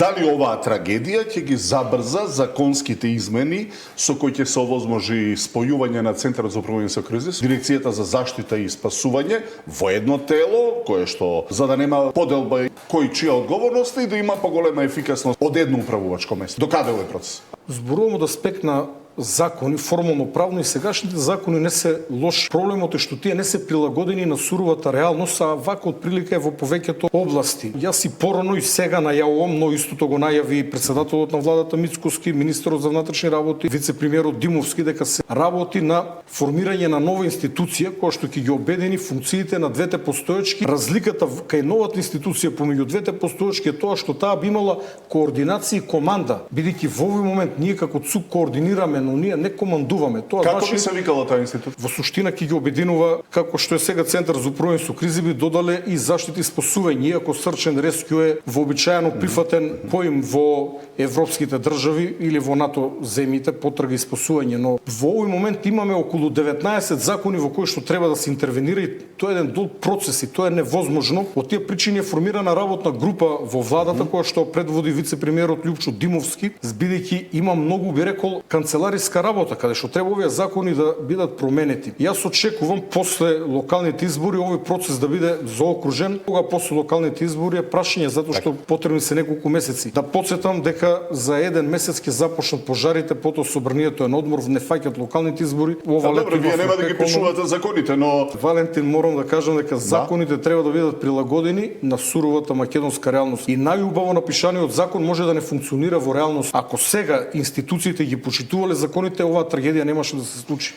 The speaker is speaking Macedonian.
Дали оваа трагедија ќе ги забрза законските измени со кои ќе се овозможи спојување на Центарот за управување со кризис, Дирекцијата за заштита и спасување во едно тело, кое што за да нема поделба кој чија одговорност и да има поголема ефикасност од едно управувачко место. До каде овој процес? Зборувам од аспект на закони, формално правно и сегашните закони не се лош. Проблемот е што тие не се прилагодени на суровата реалност, а вака од прилика е во повеќето области. Јас и порано и сега најавувам, но истото го најави председателот на владата Мицкоски, министерот за внатрешни работи, вице-премиерот Димовски, дека се работи на формирање на нова институција која што ќе ги обедини функциите на двете постоечки. Разликата кај новата институција помеѓу двете постоечки е тоа што таа би имала координација и команда, бидејќи во овој момент ние како ЦУК координираме, но ние не командуваме. Тоа Како би се викала таа институција? Во суштина ќе ги обединува, како што е сега Центар за управување со кризи, би додале и заштита и спасување, иако Search and Rescue е вообичаено прифатен поим во европските држави или во НАТО земјите, потрага и спасување, но во овој момент имаме околу 19 закони во кои што треба да се интервенира и тоа е еден долг процес и тоа е невозможно. Од тие причини е формирана работна група во владата која што предводи вице-премиерот Љупчо Димовски, бидејќи има многу, би рекол, канцелариска работа, каде што треба овие закони да бидат променети. Јас очекувам после локалните избори овој процес да биде заокружен. Кога после локалните избори е прашање затоа што потребни се неколку месеци. Да потсетам дека за еден месец ќе започнат пожарите, потоа собранието е на одмор, не фаќаат локалните избори. Ова добро, вие нема да ги пишувате законите, но Валентин, морам да кажам дека законите треба да бидат прилагодени на суровата македонска реалност. И најубаво напишаниот закон може да не функционира во реалност. Ако сега институциите ги почитувале законите, оваа трагедија немаше да се случи.